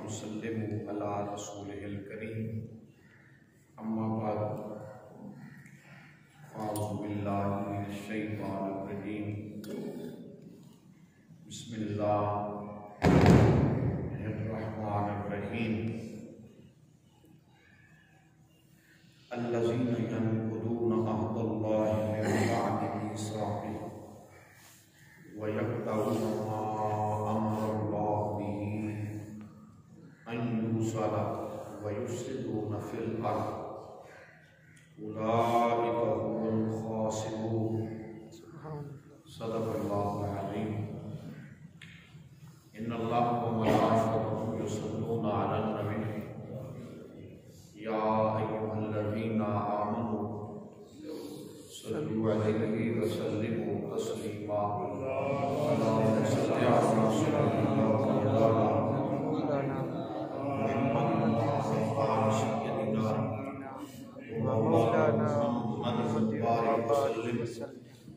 वसल्लिमु अला रसूलिहिल करीम। अम्मा बाद, अऊज़ु बिल्लाहि मिनश शैतानिर रजीम। बिस्मिल्लाहिर रहमानिर रहीम। अल्लज़ीना यनक़ुदूना अहदल्लाहि मिन बअदि मीसाक़िही व यक़तऊना मा अमरल्लाहु बिही अन युरसला व युफ़्सिदूना फ़िल अर्ज़ उलाइका हुमुल ख़ासिरून। सदक़ल्लाहुल अज़ीम। इन्नल्लाह व मलाइकतहु युसल्लूना अलन नबी या अय्युहल्लज़ीना आमनू सल्लु अलैहि व सल्लिमू तस्लीमा। अल्लाहुम्मा सल्लि अला सय्यिदिना मौलाना मुहम्मद बारिक वसल्लिम।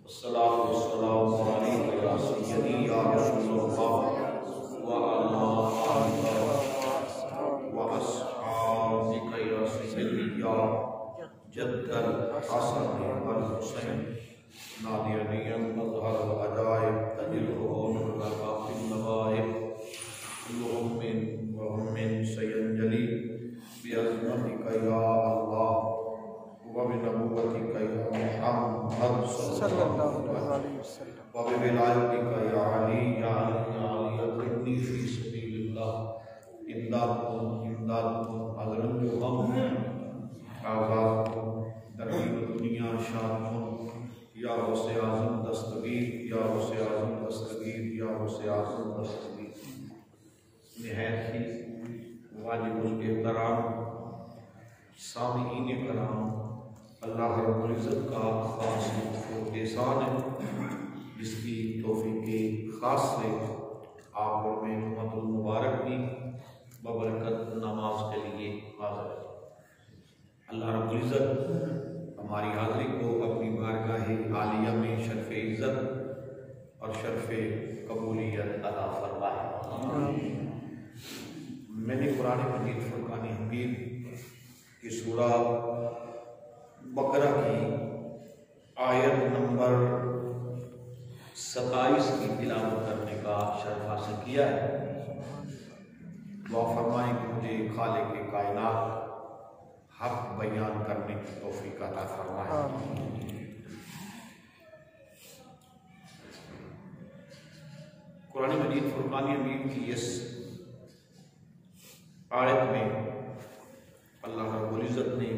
अस्सलातु वस्सलामु अलैका या सय्यदी या रसूलल्लाह व अला आलिका व अस्हाबिका या सय्यदी या जद्दल हसन वल हुसैन। नादिरनियम अज़हरल अजाइब तजिलहुम लकाफिल नवाइब कुल्लुहुम मिन सयंजली बिअज़मतिका या अल्लाह व बिनबुव्वतिका या मुहम्मद सल्लल्लाहु अलैहि वसल्लम व बिविलायतिका या अली या अली फी सबीलिल्लाह। इमदादुकुम अज़रजुहुम आज़ादुकुम दरीन दुनिया शादकुम या गौसे आज़म दस्तगीर या गौसे आज़म दस्तगीर या गौसे आज़म दस्तगीर। निहायत ही वाजिबुल एहतराम सामीईन कराम, अल्लाह रब्बुल इज़्ज़त का ख़ास एहसान है जिसकी तौफ़ीक़े ख़ास से आप और मैं उम्मतुल मुबारक भी बबरकत नमाज के लिए हाज़िर है। अल्लाह रब्बुल इज़्ज़त हमारी हाज़िरी को अपनी बारगाह आलिया में शर्फ़ इज़्ज़त और शर्फ़ कबूलियत अता फरमाए। मैंने कुरान मजीद फुरक़ान हमीद की सूरा बकरा की आयत नंबर 27 की तिलावत करने का शर्फ हासिल किया है। दुआ फरमाएं कि मुझे खालिक़ कायनात हक़ बयान करने की तौफ़ीक़ अता फरमाए। कुरान मजीद फुरक़ान हमीद की इस आयत में अल्लाह रब्बुल इज़्ज़त ने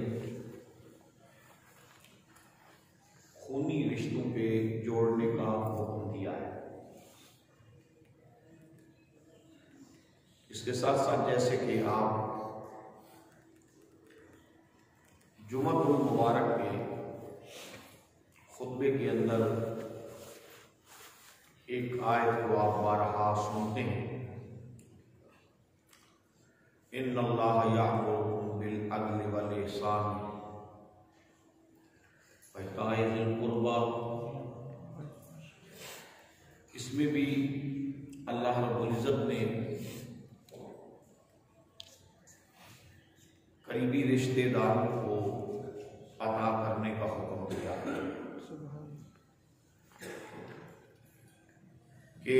खूनी रिश्तों पे जोड़ने का हुक्म दिया है। इसके साथ साथ जैसे कि आप जुम्मतुल मुबारक के खुतबे के अंदर एक आयत को आप बारहा सुनते हैं, इन्नल्लाह यअमुरुकुम बिल अदलि वल इहसान व इताइ ज़िल क़ुरबा। इसमें भी अल्लाह रब्बुल इज़्ज़त ने करीबी रिश्तेदारों को अता करने का हुक्म दिया कि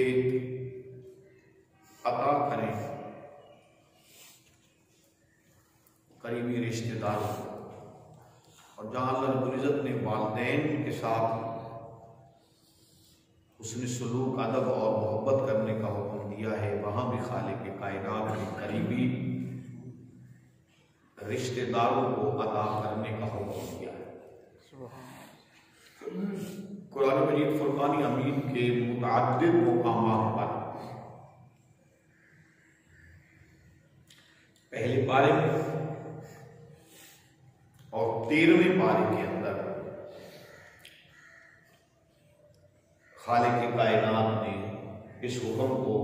अता करें करीबी रिश्तेदारों। और जहाँ अल्लाह रब्बुल इज़्ज़त ने वालिदैन के साथ हुस्न सलूक, अदब और मोहब्बत करने का हुक्म दिया है, वहाँ भी खालिक़ कायनात के करीबी रिश्तेदारों को अता करने का हुक्म दिया है। कुरान मजीद फुरक़ान हमीद के मुतअद्दिद मुकामात पर पहले पारे में और 13वें पारे के अंदर खालिक़ कायनात ने इस हुक्म को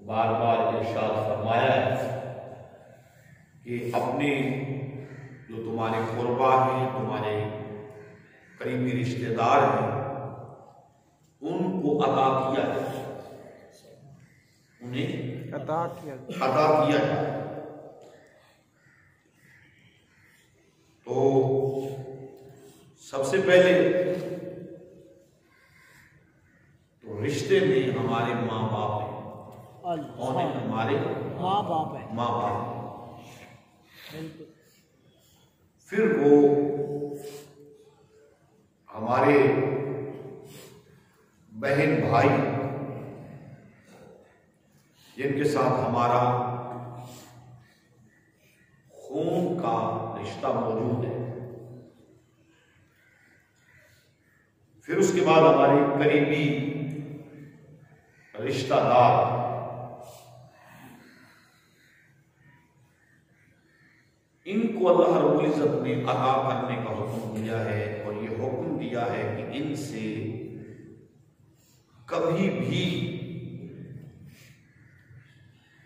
बार बार इरशाद फरमाया है कि अपने जो तुम्हारे क़ुरबा हैं, तुम्हारे करीबी रिश्तेदार हैं, उनको अता किया जाए। उन्हें अता किया जाए। तो सबसे पहले तो रिश्ते में हमारे माँ बाप हैं। कौन है? हमारे माँ बाप है। माँ बाप। फिर वो हमारे बहन भाई जिनके साथ हमारा खून का रिश्ता मौजूद है। फिर उसके बाद हमारे करीबी रिश्तेदार, इनको अल्लाह रब्बुल इज्जत ने अता करने का हुक्म दिया है और ये हुक्म दिया है कि इनसे कभी भी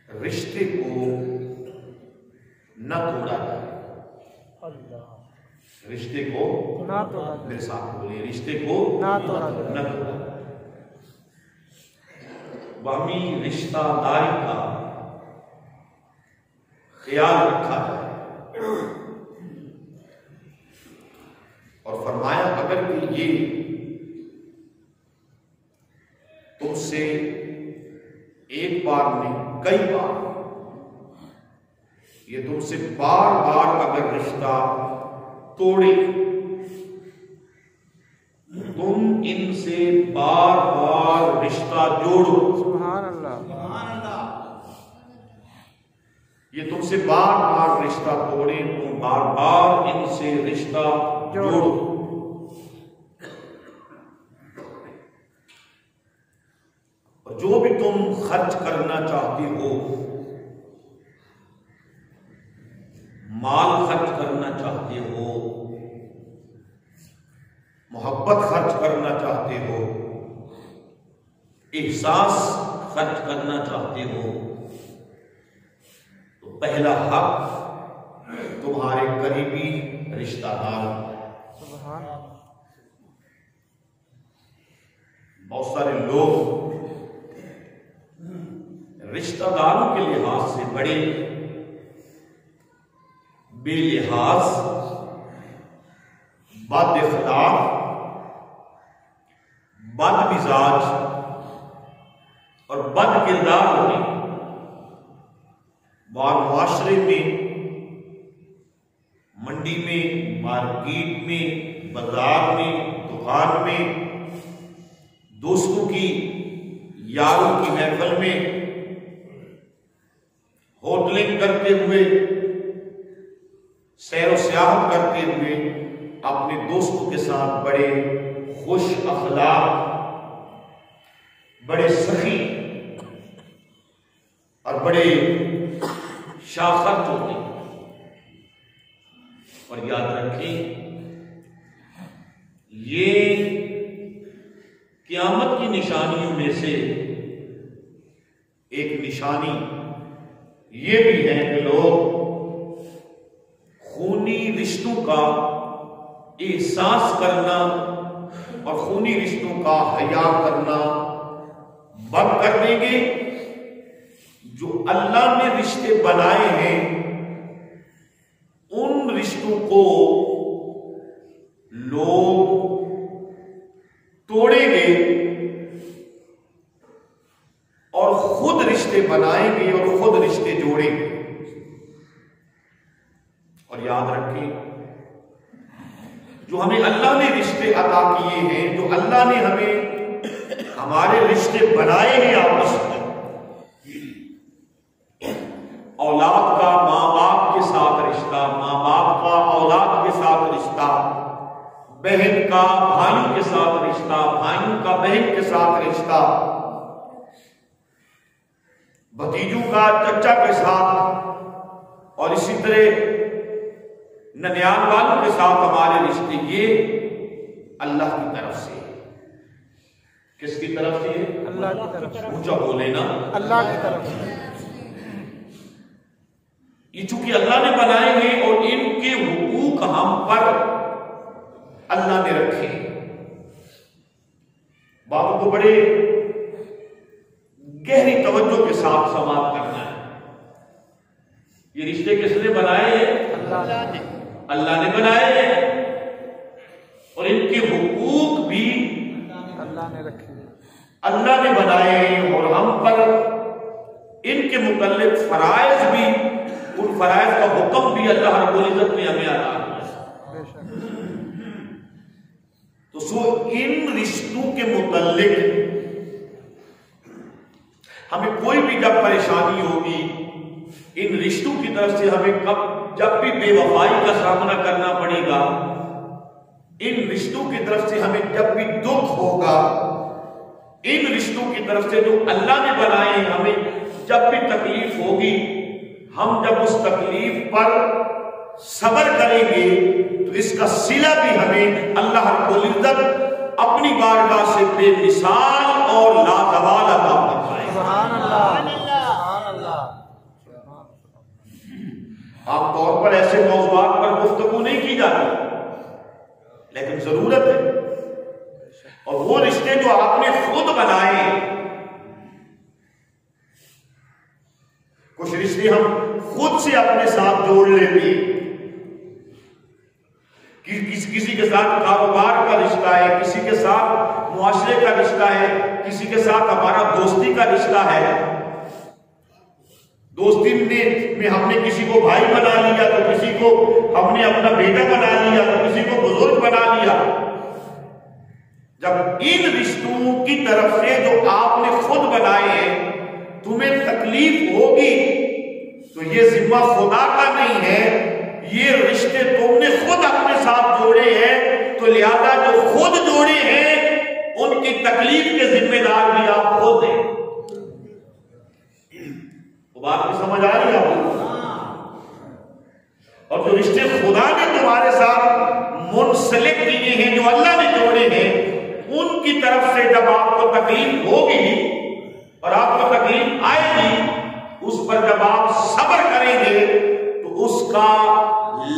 रिश्ते को न तोड़ा जाए। रिश्ते को ना तोड़ा जाए। मेरे साथ बोलिए, रिश्ते को ना तोड़ा जाए। बामी रिश्तेदारी का ख्याल रखा जाए। और फरमाया अगर कि ये तुमसे एक बार नहीं कई बार, ये तुमसे बार बार अगर रिश्ता तोड़े, तुम इनसे बार बार रिश्ता जोड़ो। सुभान अल्लाह, सुभान अल्लाह। ये तुमसे बार बार रिश्ता तोड़े, तुम बार बार इनसे रिश्ता जोड़ो। और जो भी तुम खर्च करना चाहते हो, माल खर्च करना चाहते हो, मोहब्बत खर्च करना चाहते हो, एहसास खर्च करना चाहते हो, तो पहला हक तुम्हारे करीबी रिश्तेदार। बहुत सारे लोग रिश्तेदारों के लिहाज से बड़े बेलिहाज, बद-इख्लाक, बदमिजाज और बदकिरदार होते हैं। मुआशरे में, मंडी में, मार्केट में, बाजार में, दुकान में, दोस्तों की यारों की महफिल में, होटलिंग करते हुए, सैर सियाहत करते हुए अपने दोस्तों के साथ बड़े खुश अखलाक, बड़े सखी और बड़े शाखत होते हैं। और याद रखें, ये क़यामत की निशानियों में से एक निशानी ये भी है कि लोग खूनी रिश्तों का एहसास करना और खूनी रिश्तों का हया करना बंद कर देंगे। जो अल्लाह ने रिश्ते बनाए हैं, उन रिश्तों को लोग तोड़ेंगे और खुद रिश्ते बनाएंगे और खुद रिश्ते जोड़ेंगे। और याद रखें, जो हमें अल्लाह ने रिश्ते अता किए हैं, जो अल्लाह ने हमें हमारे रिश्ते बनाए हैं आपस में, औलाद का माँ बाप के साथ रिश्ता, माँ बाप का औलाद के साथ रिश्ता, बहन का भाइयों के साथ रिश्ता, भाइयों का बहन के साथ रिश्ता, भतीजों का चचा के साथ, और इसी तरह ननियाल वालों के साथ हमारे रिश्ते, ये अल्लाह की तरफ से। किसकी तरफ से? अल्लाह की तरफ से। ऊंचा बोले ना, अल्लाह की तरफ से। ये चूंकि अल्लाह ने बनाए हैं और इनके हुकूक हम पर अल्लाह ने रखे। बातों को बड़े गहरी तवज्जो के साथ समाप्त करना है। ये रिश्ते किसने बनाए हैं? अल्लाह ने बनाए हैं, और इनके हुकूक भी अल्लाह ने रखे, अल्लाह ने बनाए हैं, और हम पर इनके मुतल्लिक फराइज भी, उन फराइज का हुक्म भी अल्लाह रब्बुल इज्जत ने हमें अता किया। तो इन रिश्तों के मुतल्लिक हमें कोई भी जब परेशानी होगी, इन रिश्तों की तरफ से हमें जब भी बेवफाई का सामना करना पड़ेगा, इन रिश्तों की तरफ से हमें जब भी दुख होगा, इन रिश्तों की तरफ से जो अल्लाह ने बनाए हमें जब भी तकलीफ होगी, हम जब उस तकलीफ पर सब्र करेंगे तो इसका सिला भी हमें अल्लाह रब्बुल इज्जत अपनी बारगाह से बेमिसाल और लाजवाल अता फरमाएगा। सुभान अल्लाह। आमतौर पर ऐसे मौज़ूआत पर गुफ्तगू नहीं की जाती, लेकिन जरूरत है। और वो रिश्ते जो आपने खुद बनाए, कुछ रिश्ते हम खुद से अपने साथ जोड़ लेते हैं, किसी के साथ कारोबार का रिश्ता है, किसी के साथ मुआशरे का रिश्ता है, किसी के साथ हमारा दोस्ती का रिश्ता है। दोस्ती में हमने किसी को भाई बना लिया, तो किसी को हमने अपना बेटा बना लिया, तो किसी को बुजुर्ग बना लिया। जब इन रिश्तों की तरफ से जो आपने खुद बनाए हैं तुम्हें तकलीफ होगी, तो ये जिम्मा खुदा का नहीं है, ये रिश्ते तुमने खुद अपने साथ जोड़े हैं, तो लिहाजा जो खुद जोड़े हैं उनकी तकलीफ के जिम्मेदार भी आप खुद हैं। तो बात में समझ आ रही है आपको? और जो रिश्ते खुदा ने तुम्हारे साथ मुनसलिक किए हैं, जो अल्लाह ने जोड़े हैं, उनकी तरफ से जब आपको तकलीफ होगी और आपको तकलीफ आएगी, उस पर जब आप सब्र करेंगे तो उसका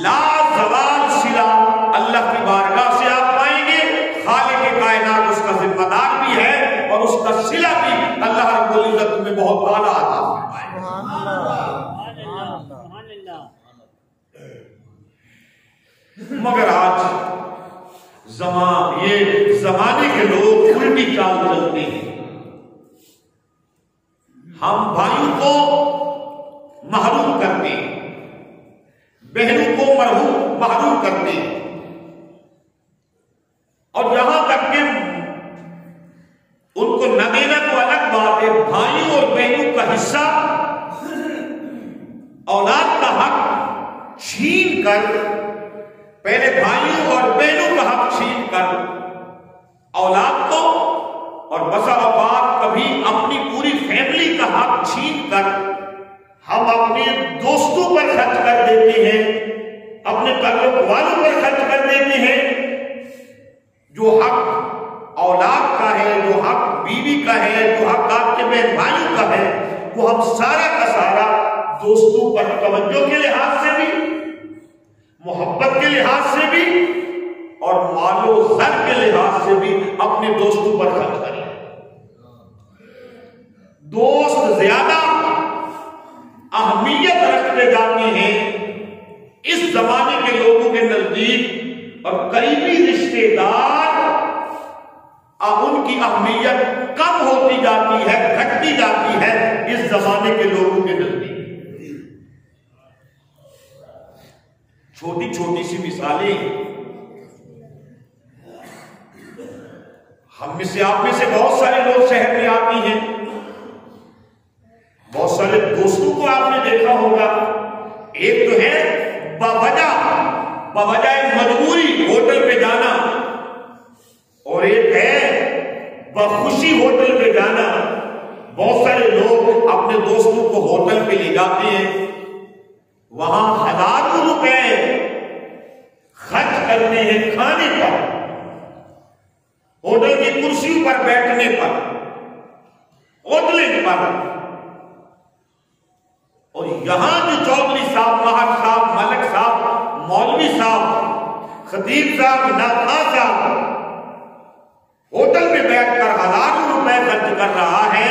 लाजवाल सिला अल्लाह की बारगाह से आप पाएंगे। खालिक कायनात उसका जिम्मेदार भी है, और उसका सिला भी अल्लाह रब्बुल इज्जत तुम्हें बहुत आला अता फरमाएगा। मगर आज ये जमाने के लोग उल्टी चाल चलते हैं। हम भाइयों को महरूम करते हैं, बहनों को महरूम करते हैं, और यहां तक कि उनको न देना तो अलग बात है, भाइयों और बहनों का हिस्सा, औलाद का हक छीन कर, पहले भाइयों और बहनों का हक छीन कर औलाद को, और बसा औकात कभी अपनी पूरी फैमिली का हक छीन कर हम अपने दोस्तों पर खर्च कर देते हैं, अपने ताल्लुक वालों पर खर्च कर देते हैं। जो हक औलाद का है, जो हक बीवी का है, जो हक आपके बहन भाइयों का है, वो हम सारा का सारा दोस्तों पर तवज्जो के लिहाज से भी, मोहब्बत के लिहाज से भी, और मालो ज़र के लिहाज से भी अपने दोस्तों पर खर्च करें। दोस्त ज्यादा अहमियत रखते जाते हैं इस जमाने के लोगों के नजदीक, और करीबी रिश्तेदार उनकी अहमियत कम होती जाती है, घटती जाती है इस जमाने के लोगों के नजदीक। छोटी छोटी सी मिसालें हम में से, आप में से बहुत सारे लोग शहर में आती हैं, बहुत सारे दोस्तों को आपने देखा होगा। एक तो है बवजह मजबूरी होटल पे जाना, और एक है बखुशी होटल पे जाना। बहुत सारे लोग अपने दोस्तों को होटल पे ले जाते हैं, वहां हजारों रुपए खर्च करते हैं खाने पर, होटल की कुर्सियों पर बैठने पर, होटल पर। और यहां जो चौधरी साहब, महर साहब, मलिक साहब, मौलवी साहब, खतीब साहब, नाथा साहब होटल में बैठकर हजारों रुपए खर्च कर रहा है,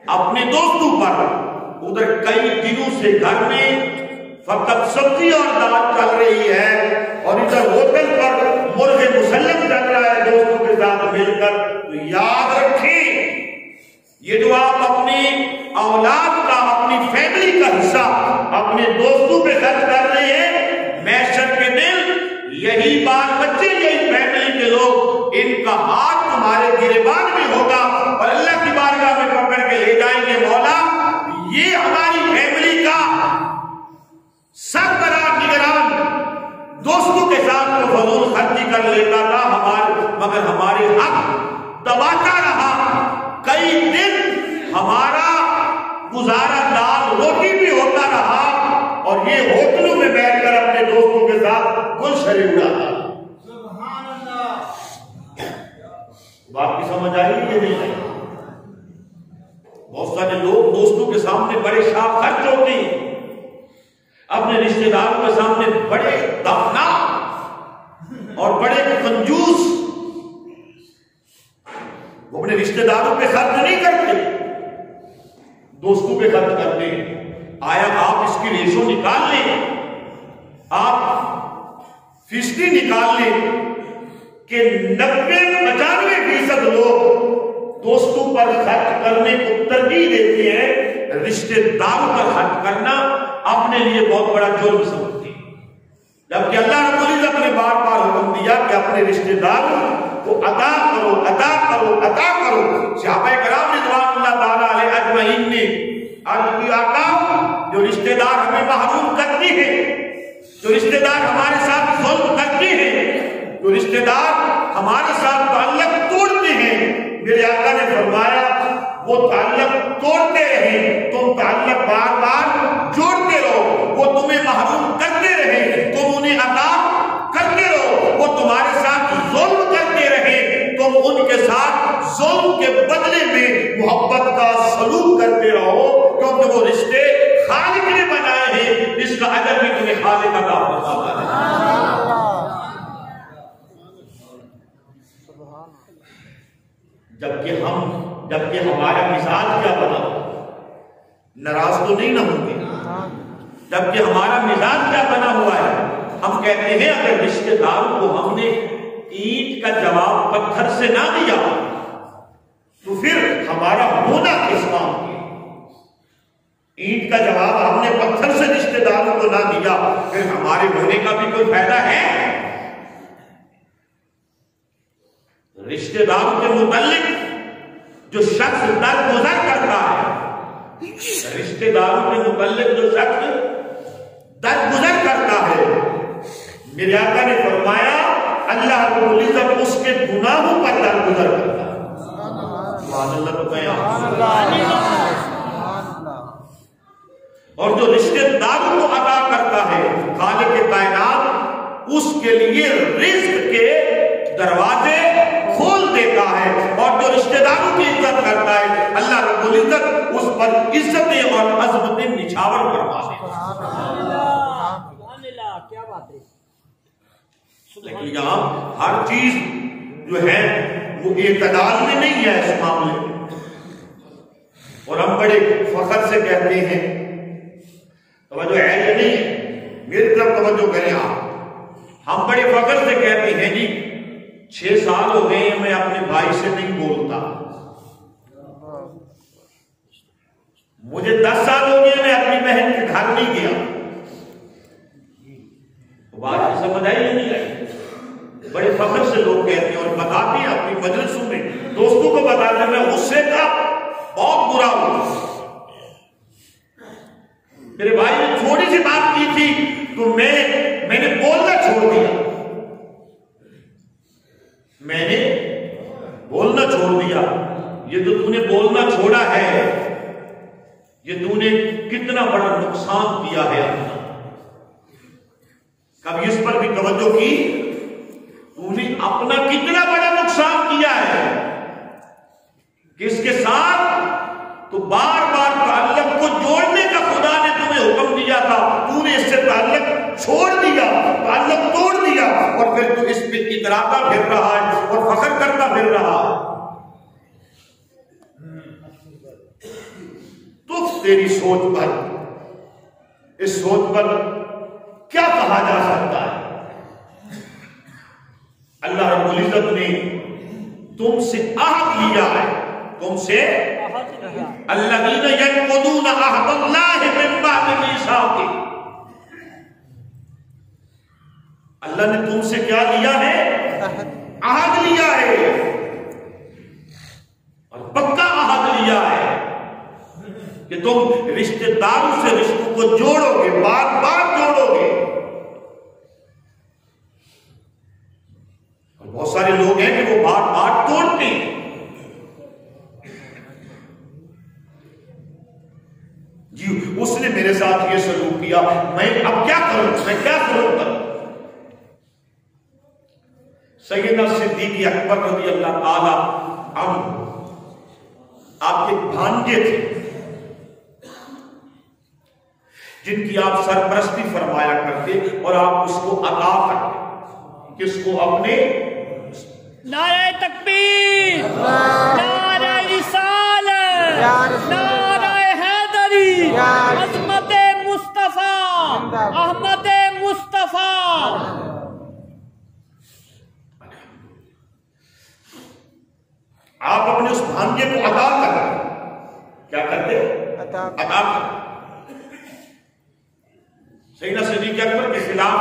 अपने दोस्तों पर। उधर कई दिनों से घर में फकत सब्जी और दाल चल रही है और इधर होटल पर मुर्गे मुसल्लम चल रहा है दोस्तों के साथ मिलकर। तो याद रखें, ये जो आप अपनी औलाद का, अपनी फैमिली का हिस्सा अपने दोस्तों पे खर्च कर रहे हैं, मैशर के दिन यही बाल बच्चे, यही फैमिली के लोग, इनका हाथ तुम्हारे गिरेबान में होगा और अल्लाह की बारगाह में पकड़ के ले जाएंगे, मौला ये हमारी फैमिली का सरबराह निगरान दोस्तों के साथ तो फजूल खर्ची कर लेता था मगर हमारे हक दबाता रहा। कई दिन हमारा गुजारा दाल रोटी भी होता रहा और ये होटलों में बैठकर अपने दोस्तों के साथ गुलशरी उड़ाता। बात की समझ आई ये नहीं आई? बहुत सारे लोग दोस्तों के सामने बड़े शाह खर्च होते हैं, अपने रिश्तेदारों के सामने बड़े दफना और बड़े कंजूस। वो अपने रिश्तेदारों पे खर्च नहीं करते, दोस्तों पे खर्च करते हैं। आया आप इसकी रेशो निकाल लें, आप फीसदी निकाल लें कि 90-95% लोग दोस्तों पर खर्च करने को तरजीह देते हैं, रिश्तेदारों पर खर्च करना अपने लिए बहुत बड़ा जुर्म समझते हैं। जबकि अल्लाह रब्बुल इज्जत ने बार बार हुक्म दिया कि अपने रिश्तेदारों को अदा करो, अदा करो, अदा करो। सहाबा किराम रिज़वानुल्लाह ताला अलैहि अजमईन ने अर्ज़ किया, आका जो रिश्तेदार हमें महरूम करते हैं, जो रिश्तेदार हमारे साथ जुल्म करते हैं, जो रिश्तेदार हमारे साथ ताल्लुक तोड़ते हैं, मेरे आका ने फरमाया वो ताल्लुक तोड़ते रहे, तुम ताल्लुक बार बार जोड़ते रहो। वो तुम्हें महरूम करते रहे, तुम उन्हें अता करते रहो। वो तुम्हारे साथ जुल्म करते रहे, तुम उनके साथ जुल्म के बदले में मोहब्बत का सलूक करते रहो, क्योंकि वो रिश्ते खालिक ने बनाए हैं, इसका अजर भी तुम्हें खालिक अता फरमाता है। जबकि हमारा मिजाज क्या बना, नाराज तो नहीं ना होंगे। जबकि हमारा मिजाज क्या बना हुआ है, हम कहते हैं अगर रिश्तेदारों को हमने ईंट का जवाब पत्थर से ना दिया तो फिर हमारा होना किस काम की? ईंट का जवाब हमने पत्थर से रिश्तेदारों को ना दिया, फिर हमारे होने का भी कोई फायदा है? रिश्तेदारों के मुताल्लिक जो शख्स दरगुजर करता है, रिश्तेदारों के मुताल्लिक जो शख्स दरगुजर करता है, मेरे आका ने फरमाया अल्लाह रब्बुल इज्जत उसके गुनाहों पर दरगुजर करता है। सुभान अल्लाह तो कहें। और जो रिश्तेदारों को अदा करता है, खालिक कायनात उसके लिए रिज्क के दरवाजे खोल देता है। और जो रिश्तेदारों की इज्जत करता है, अल्लाह रब्बुल इज्जत उस पर इज्जतें और अज़मतें निछावर करवा देता है। क्या बात है। लेकिन यहाँ हर चीज जो है वो इतदाल में नहीं है इस मामले में। और हम बड़े फख्र से कहते हैं, तवज्जो है या नहीं है, मेरी तरफ तवज्जो करें आप। हम बड़े फख्र से कहते हैं जी 6 साल हो गए मैं अपने भाई से नहीं बोलता, मुझे 10 साल हो गए मैं अपनी बहन के घर नहीं गया। तो बात समझ आई या नहीं आई? बड़े फख्र से लोग कहते हैं और बताते हैं अपनी मजलिसों में, दोस्तों को बताते हैं मैं गुस्से का बहुत बुरा हूं। मेरे भाई ने थोड़ी सी बात की थी तो मैंने बोलना छोड़ दिया, मैंने बोलना छोड़ दिया। ये जो तूने बोलना छोड़ा है, ये तूने कितना बड़ा नुकसान किया है अपना। कभी इस पर भी तवज्जो की? तूने अपना कितना बड़ा नुकसान किया है किसके साथ? तो बार बार ताल्लुक को जोड़ने का खुदा ने तुम्हें हुक्म दिया था, तूने इससे ताल्लुक छोड़ दिया, ताल्लुक तोड़ दिया और फिर तू इस पे इतराता फिर रहा है और फख्र करता फिर रहा है। तेरी सोच पर, इस सोच पर क्या कहा जा सकता है? अल्लाह रब्बुल इज्जत ने तुमसे आहद लिया है, तुमसे अल्लज़ीना यनक़ुदूना अहदल्लाहि मिन बअदि मीसाक़िही। अल्लाह ने तुमसे क्या लिया है? आहद लिया है, और पक्का आहद लिया है कि तुम रिश्तेदारों से रिश्तों को जोड़ोगे, बार बार जोड़ोगे। और बहुत सारे लोग हैं कि वो बार बार तोड़ते हैं। जी उसने मेरे साथ ये सलूक किया, मैं अब क्या करूं, मैं क्या सलूक करूं? सैयदना सिद्दीक़ अकबर रज़ी अल्लाह ताला अन्हु आपके भांजे थे जिनकी आप सरपरस्ती फरमाया करते और आप उसको अता करते। किसको? अपने नारे तकबीर, नारे रिसालत, नारे हैदरी, अज़मत मुस्तफा, अहमद मुस्तफा। आप अपने उस भांजे को अदा करते। क्या करते? अदा करते। सैयदना सिद्दीक़ अकबर के खिलाफ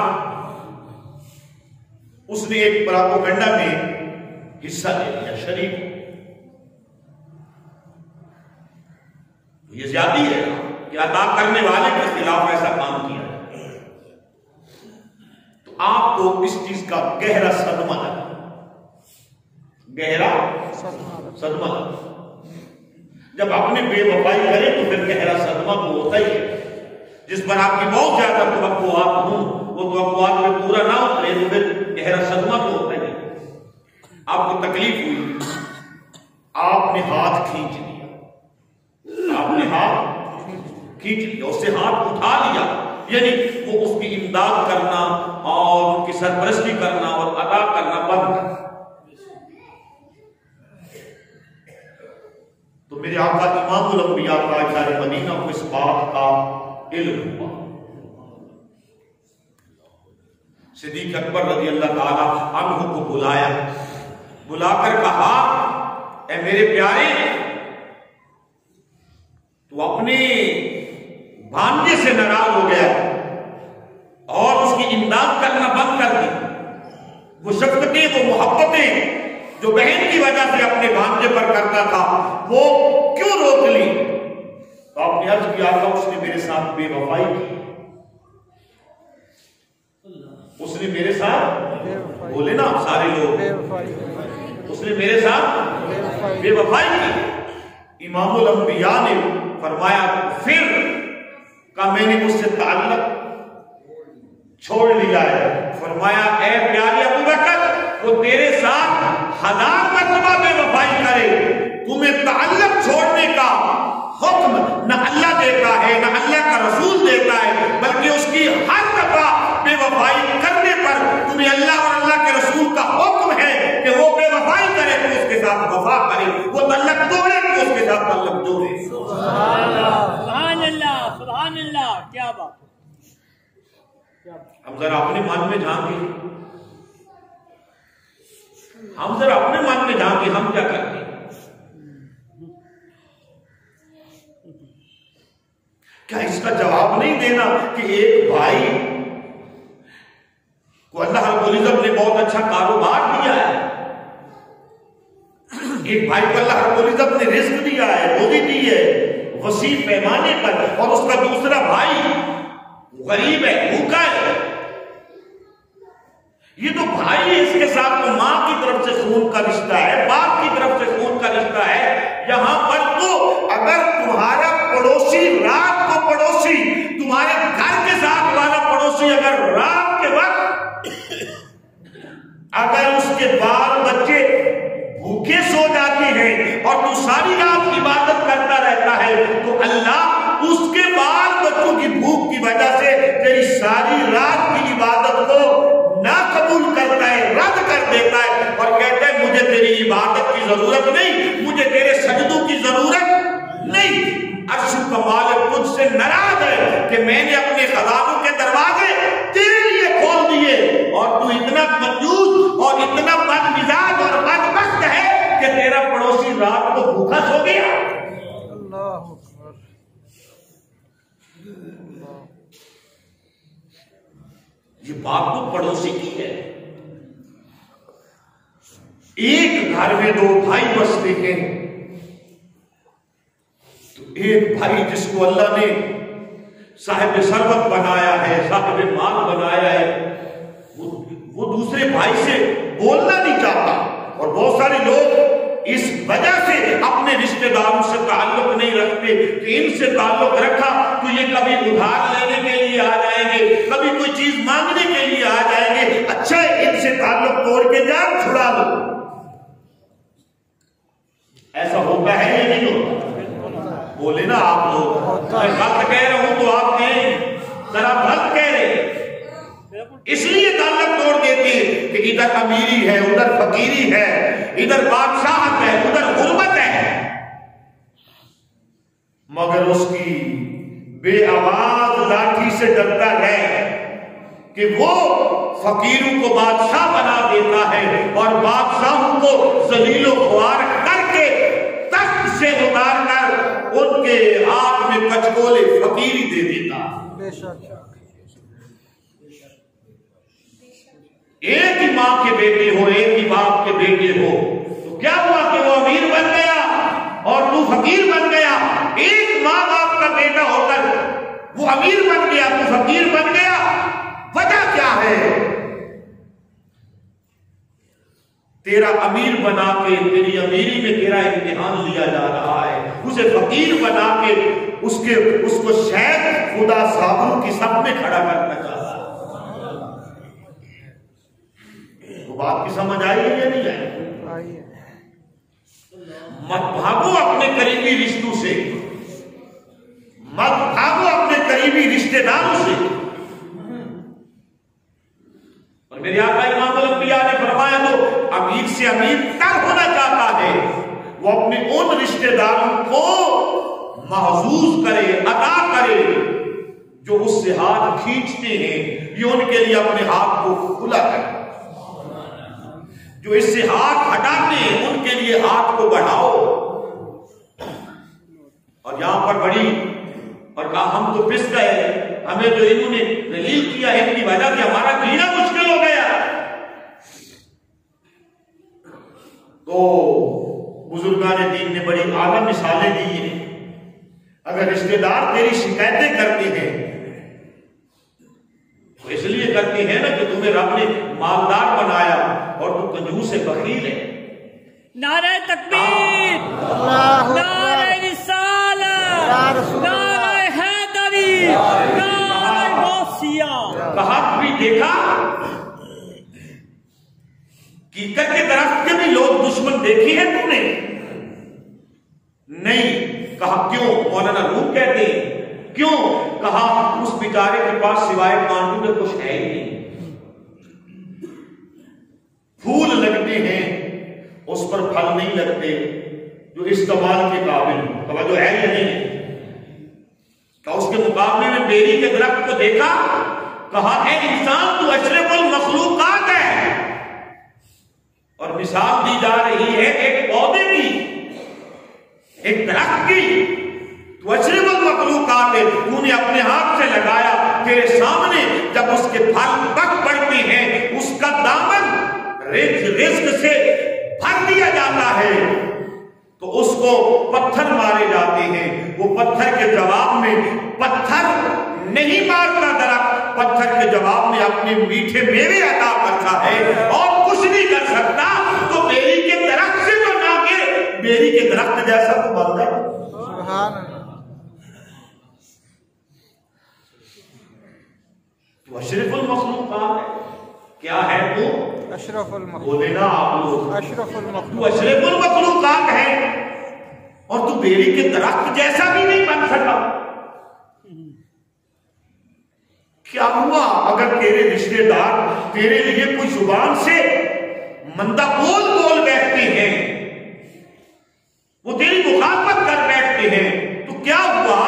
उसने एक प्रोपेगेंडा में हिस्सा ले लिया, शरीक। ये ज्यादती है कि अदा करने वाले के खिलाफ ऐसा काम किया। तो आपको इस चीज का गहरा सदमा लगा, गहरा सदमा। जब अपने बेवफाई करे तो फिर गहरा सदमा तो होता ही है। जिस पर आपकी बहुत ज्यादा तवक्कुआत हो, वो तवक्कुआत में पूरा ना उतरे तो फिर गहरा सदमा तो होता ही है। आपको तकलीफ हुई, आपने हाथ खींच लिया, आपने हाथ खींच लिया, उससे हाथ उठा लिया, यानी वो उसकी इमदाद करना और उनकी सरपरस्ती करना और अदा करना बंद कर। तो मेरे आका इमामुल अंबिया ताजदार मदीना को इस बात का इल्म हुआ। सिद्दीक़ अकबर रज़ी अल्लाह ताला अन्हु को बुलाया, बुलाकर कहा, ए मेरे प्यारे, तू अपने भांजे से नाराज हो गया और उसकी इमदाद करना बंद कर दी। वो शफ़क़तें, वो मोहब्बतें जो बहन की वजह से अपने भांजे पर करता था, वो क्यों रोक ली? तो आपने अर्ज किया था उसने मेरे साथ बेवफाई की, उसने मेरे साथ, बोले ना सारे लोग, उसने मेरे साथ बेवफाई की। इमामुल अंबिया ने फरमाया फिर का मैंने उससे ताल्लुक छोड़ लिया है। फरमाया ए प्यारे अबू बकर, वो तेरे साथ 1000 मरतबा बेवफाई करे, तुम्हें ताल्लुक छोड़ने का हुक्म न अल्लाह देता है न अल्लाह का रसूल देता है, बल्कि उसकी हर दफा बेवफाई करने पर तुम्हें अल्लाह और अल्लाह के रसूल का हुक्म है कि वो बेवफाई करे तो उसके साथ वफा करे, वो तल्लक तोड़े तो उसके साथ तल्लक जोड़े। सुभान अल्लाह, सुभान अल्लाह, क्या बात। हम जरा अपने मन में झांके, हम जरा अपने मन में झांके, हम क्या करते हैं? क्या इसका जवाब नहीं देना कि एक भाई को अल्लाह रब्बुल इज्जत ने बहुत अच्छा कारोबार दिया है, एक भाई को अल्लाह रब्बुल इज्जत ने रिस्क दिया है, रोजी दी है वसी पैमाने पर, और उसका दूसरा भाई गरीब है, भूखा है। ये तो भाई है, इसके साथ तो मां की तरफ से खून का रिश्ता है, बाप की तरफ से खून का रिश्ता है। यहां पर तो अगर तुम्हारा पड़ोसी, रात को पड़ोसी, तुम्हारे घर के साथ वाला पड़ोसी अगर रात के वक्त अगर उसके बाल बच्चे भूखे सो जाते हैं और तू सारी रात इबादत करता रहता है, तो अल्लाह उसके बाल बच्चों की भूख की वजह से तेरी सारी रात की इबादत को ना कबूल करता है, रद्द कर देता है और कहता है मुझे तेरी इबादत की जरूरत नहीं, मुझे तेरे सजदों की जरूरत नहीं। अर्श कमाल मुझसे नाराज है कि मैंने अपने खजानों के दरवाजे तेरे लिए खोल दिए और तू इतना कंजूस और इतना बदमिजाज और बदबख्त है कि तेरा पड़ोसी रात को भूखा सो गया। अल्लाह अकबर। ये बात तो पड़ोसी की है। एक घर में दो भाई बसते हैं तो एक भाई जिसको अल्लाह ने साहिब सरबत बनाया है, साहिब माल बनाया है, वो दूसरे भाई से बोलना नहीं चाहता। और बहुत सारे लोग इस वजह से अपने रिश्तेदारों से ताल्लुक नहीं रखते कि इनसे ताल्लुक रखा तो ये कभी उधार लेने के लिए आ जाएंगे, कभी कोई चीज मांगने के लिए आ जाएंगे, अच्छा है इनसे ताल्लुक तोड़ के जान छुड़ा लो। ऐसा होता है या नहीं होता? बोले ना आप लोग। मैं गलत कह रहा हूं तो आप कहें जरा गलत कह रहे। इसलिए ताल्लुक तोड़ देते हैं कि इधर अमीरी है, उधर फकीरी है, इधर बादशाहत है, उधर गुर्बत है। मगर उसकी बेआवाज लाठी से डरता है कि वो फकीरों को बादशाह बना देता है और बादशाहों को जलीलो ख्वार करके तख्त से उतार कर उनके हाथ में कचकोले फकीरी दे देता। बेशक। एक ही मां के बेटे हो, एक ही बाप के बेटे हो, तो क्या हुआ कि वो अमीर बन गया और तू फकीर बन गया। एक मां बाप का बेटा होकर वो अमीर बन गया, तू फकीर बन गया। वजह क्या है? तेरा अमीर बना के तेरी अमीरी में तेरा इम्तिहान लिया जा रहा है। उसे फकीर बना के उसको शायद खुदा साबुन की सब में खड़ा करना चाहता है। तो बात की समझ आई है या नहीं आई? मत भागो अपने करीबी रिश्तों से, मत भागो अपने करीबी रिश्तेदारों से। और मेरे आका इमामुल अंबिया ने फरमाया तो अमीर से अमीर तब होना चाहता है वो अपने उन रिश्तेदारों को महसूस करे, अदा करे जो उससे हाथ खींचते हैं, ये उनके लिए अपने हाथ को खुला करे। जो इससे हाथ हटाते हैं उनके लिए हाथ को बढ़ाओ। और यहां पर बड़ी और कहा हम तो पिस गए, हमें जो इन्होंने दलील किया है इनकी वजह से हमारा जीना मुश्किल हो गया। तो बुजुर्गान दीन ने बड़ी आला मिसालें दी हैं। अगर रिश्तेदार तेरी शिकायतें करते हैं तो इसलिए करते हैं ना कि तुम्हें रब ने मालदार बनाया और तू कंजूस से बखील है। नारे तकबीर, नारे रिसालत, नारे हैदरी, नारे गौसिया। कहा भी देखा कीकर के दरख्त के भी लोग दुश्मन देखे हैं तुमने? नहीं। कहा क्यों? मौलाना रूम कहते हैं क्यों? कहा उस बेचारे के पास सिवाय कांटों के कुछ है ही नहीं। फूल लगते हैं उस पर फल नहीं लगते जो इस्तेमाल के काबिल हो। जो है या नहीं? कहा उसके मुकाबले में बेरी के दरख्त को देखा, कहा है इंसान तू अशरफुल मखलूकात है। और मिसाल दी जा रही है एक पौधे की, एक दरख्त की। तू अशरफुल मखलूकात है, तूने अपने हाथ से लगाया, तेरे सामने जब उसके फल पक पड़ते हैं उसका दामन रिज्क से भर दिया जाता है तो उसको पत्थर मारे जाते हैं। वो पत्थर के जवाब में पत्थर नहीं मारता दरख्त, पत्थर के जवाब में अपने मीठे मेवे अता करता है और कुछ नहीं कर सकता। तो बेरी के दरख्त से तो ना गिर, बेरी के दरख्त जैसा तो बनता है। सुभान अल्लाह। तो अशरफुल मखलूकात है। क्या है तू? अशरफुल मखलूक। बोले ना आप लोग। अशरफुल तू मखलूक। अशरफुल मखलूकात है और तू बेरी के दरख्त जैसा भी नहीं बन सका। क्या हुआ अगर तेरे रिश्तेदार तेरे लिए कोई जुबान से मंदा बोल बैठते हैं, वो तेरी मुखातबत कर बैठते हैं, तो क्या हुआ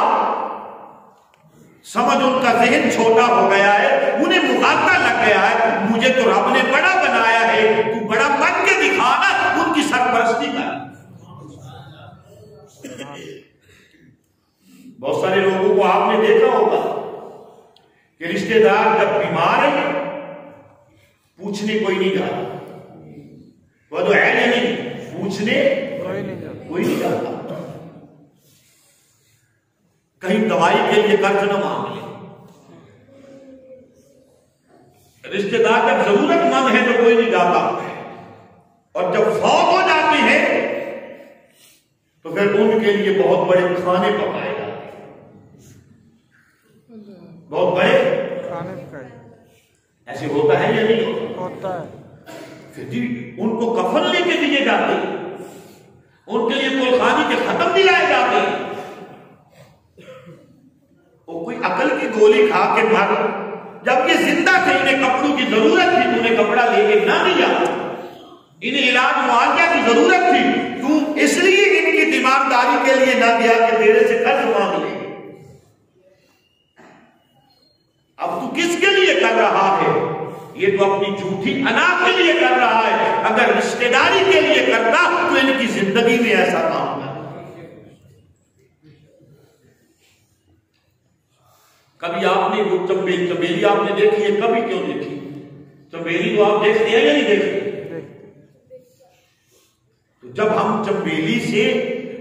समझ उनका जहन छोटा हो गया है, उन्हें मुकाबला लग गया है, मुझे तो रब ने बड़ा बनाया है, तू बड़ा बन के दिखा ना, उनकी सरपरस्ती कर। बहुत सारे लोगों को आपने देखा होगा कि रिश्तेदार जब बीमार है पूछने कोई नहीं जाता, वह तो है नहीं, पूछने कोई नहीं जाता। कहीं दवाई के लिए कर्ज न मांग ले। रिश्तेदार जब जरूरतमंद है तो कोई नहीं जाता, और जब फौत हो जाते हैं तो फिर उनके लिए बहुत बड़े खाने पकाए जाते हैं, बहुत बड़े खाने पकाए। ऐसे होता है या नहीं होता है। फिर जी उनको कफन लेके दिए जाते, उनके लिए कुलखानी के खत्म दिलाए जाते। वो कोई अकल की गोली खा के मर, जब ये जिंदा थे, इन्हें कपड़ों की जरूरत थी, उन्हें कपड़ा लेके ना दिया, इन्हें इलाज मुआवजा की जरूरत थी, तू इसलिए इनकी दीमानदारी के लिए ना दिया कि तेरे से कर्ज मांग ले। अब तू किसके लिए कर रहा है? ये तो अपनी झूठी अना के लिए कर रहा है। अगर रिश्तेदारी के लिए करता तो इनकी जिंदगी में ऐसा काम करता। कभी आपने वो चमेली आपने देखी है? कभी क्यों देखी? चमेली तो आप देखते हैं या नहीं देखते? तो जब हम चमेली से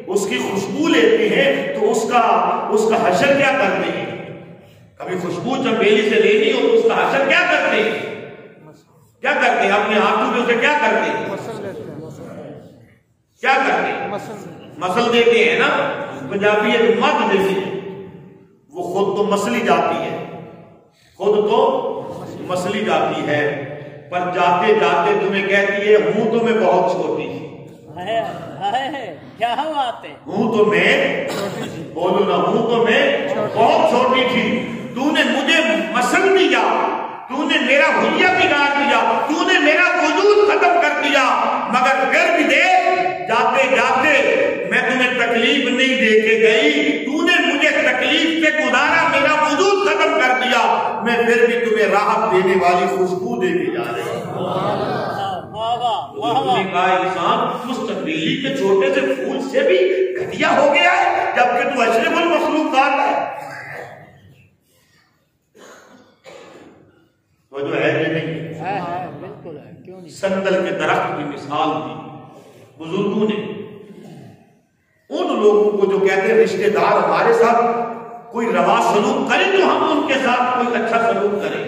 उसकी खुशबू लेते हैं तो उसका हशर क्या करते हैं? कभी खुशबू चमेली से लेनी हो तो उसका हशर क्या करते हैं? क्या करते हैं? अपने हाथों में उसे क्या करते हैं? मसल लेते हैं। क्या करते हैं? मसल देते हैं ना। पंजाबी एक मत देते हैं, वो खुद तो मसली जाती है, खुद तो मसली जाती है, पर जाते जाते तुम्हें कहती है हूं तो मैं बहुत छोटी थी। क्या बात है? हूं तो मैं, बोलो ना, हूं तो मैं बहुत छोटी थी। तूने मुझे मसल दिया, तूने मेरा हुलिया बिगाड़ दिया, तूने मेरा वजूद खत्म कर दिया, मगर फिर भी देख, जाते जाते मैं तुम्हें तकलीफ नहीं दे के गई, तूने मुझे तकलीफ से गुजारा, मेरा वजूद खत्म कर दिया, मैं फिर भी तुम्हें राहत देने वाली खुशबू दे के जा रही हूं। कहा इंसान उस चमेली के छोटे से फूल से भी घटिया हो गया है, जबकि तू अशरफुल मखलूकात है। वो जो है ये नहीं है, बिल्कुल है, क्यों नहीं? संदल के दरख्त की मिसाल दी बुजुर्गों ने उन लोगों को जो कहते हैं रिश्तेदार हमारे साथ कोई रवा सलूक करे तो हम उनके साथ कोई अच्छा सलूक करें।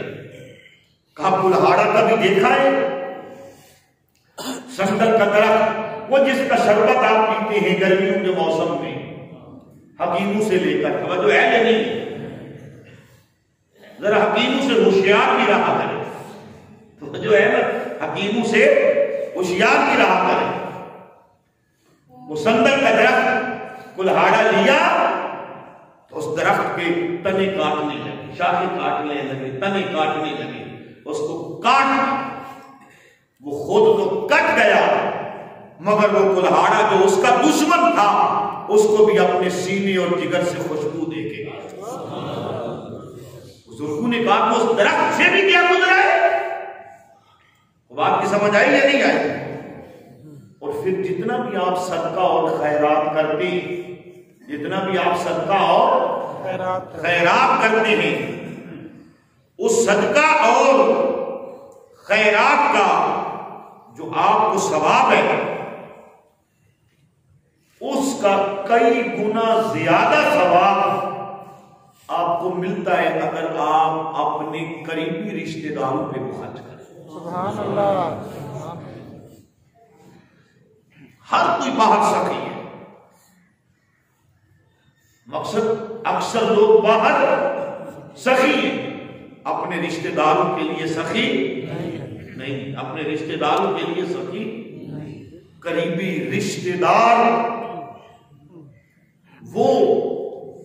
कहा कुल्हाड़ा कभी देखा है? संदल का दरख्त, वो जिसका शरबत आप पीते हैं गर्मियों के मौसम में, हकीमों से लेकर, जो है या नहीं, जरा हकीमों से होशियार भी रहा करें, तो जो है ना हकीमों से होशियार भी रहा करें। वो संदल का दरख्त कुल्हाड़ा लिया तो उस दरख्त के तने काटने लगे, शाखें काटने लगे, तने काटने लगे, उसको काट, वो खुद तो कट गया, मगर वो कुल्हाड़ा जो उसका दुश्मन था उसको भी अपने सीने और जिगर से खुशबू दे के गया। बुजुर्गों ने कहा उस दरख्त से भी क्या गुजरा है? बात की समझ आई या नहीं आई? और फिर जितना भी आप सदका और खैरात करते, जितना भी आप सदका और खैरात करते हैं, उस सदका और खैरात का जो आपको सवाब है उसका कई गुना ज्यादा सवाब आपको मिलता है अगर आप अपने करीबी रिश्तेदारों पे खर्च करें। सुभान अल्लाह। हर कोई बाहर सखी है, मकसद अक्सर लोग बाहर सखी हैं, अपने रिश्तेदारों के लिए सखी नहीं, अपने रिश्तेदारों के लिए सखी करीबी रिश्तेदार वो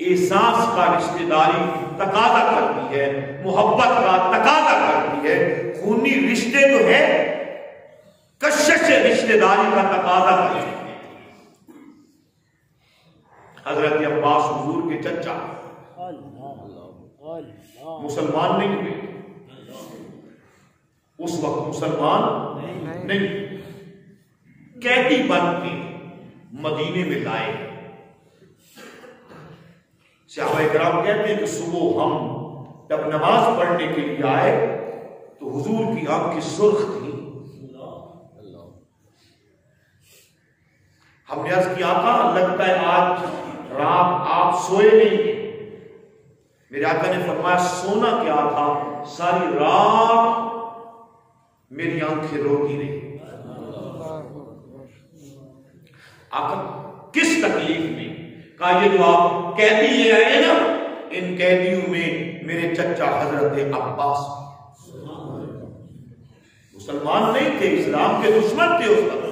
एहसास का रिश्तेदारी तकाजा करती है, मोहब्बत का तकाजा करती है। खूनी रिश्ते तो है, कशिश रिश्तेदारी का तकाजा करती है। हजरत अब्बास हुजूर के चचा मुसलमान नहीं हुए, उस वक्त मुसलमान नहीं, कैदी बन के मदीने में लाए। सहाबा किराम कहते हैं कि सुबह हम जब नमाज पढ़ने के लिए आए तो हुजूर की आंखें सुर्ख थी। हमने अर्ज किया था, लगता है आज रात आप सोए नहीं। मेरे आका ने फरमाया, सोना क्या था, सारी रात मेरी आंखें रोती रही। आका किस तकलीफ में? कहा ये जो आप कैदी ले आए ना, इन कैदियों में मेरे चचा हजरत अब्बास मुसलमान नहीं थे, इस्लाम के दुश्मन थे उस वक्त।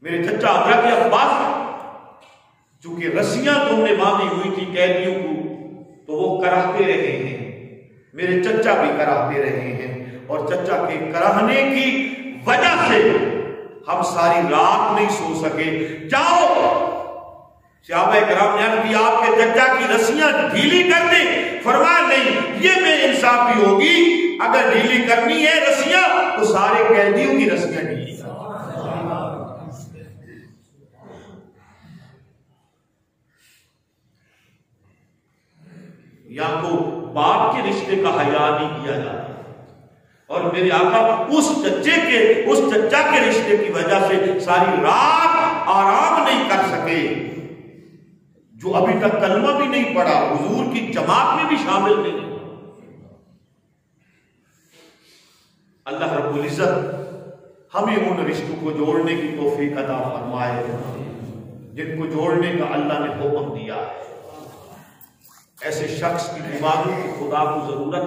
मेरे चचा हजरत अब्बास चूंकि रस्सियां तुमने बांधी हुई थी कैदियों को, तो वो कराहते रहे हैं, मेरे चचा भी कराहते रहे हैं, और चचा के कराहने की वजह से हम सारी रात नहीं सो सके। जाओ, सहाबा किराम ने अर्ज़ किया, आपके चचा की रस्सियां ढीली कर दे। फरमाया नहीं, ये बेइंसाफी होगी, अगर ढीली करनी है रस्सियां तो सारे कैदियों की रस्सियां ढीली कर। या तो बाप के रिश्ते का हया नहीं किया जाता, और मेरे आका उस चच्चा के रिश्ते की वजह से सारी रात आराम नहीं कर सके, जो अभी तक कलमा भी नहीं पढ़ा, हुजूर की जमात में भी शामिल नहीं। अल्लाह रब्बुल इज्जत हमें उन रिश्तों को जोड़ने की तौफीक अता फरमाए जिनको जोड़ने का अल्लाह ने हुक्म दिया है। ऐसे शख्स की इबादत की खुदा को जरूरत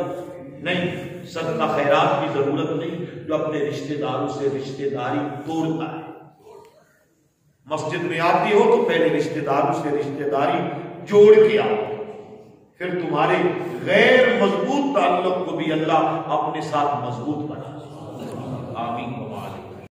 नहीं, सदका खैरात की जरूरत नहीं, जो अपने रिश्तेदारों से रिश्तेदारी तोड़ता है। मस्जिद में आती हो तो पहले रिश्तेदारों से रिश्तेदारी जोड़ के आओ, फिर तुम्हारे गैर मजबूत ताल्लुक को भी अल्लाह अपने साथ मजबूत बना। आमीन।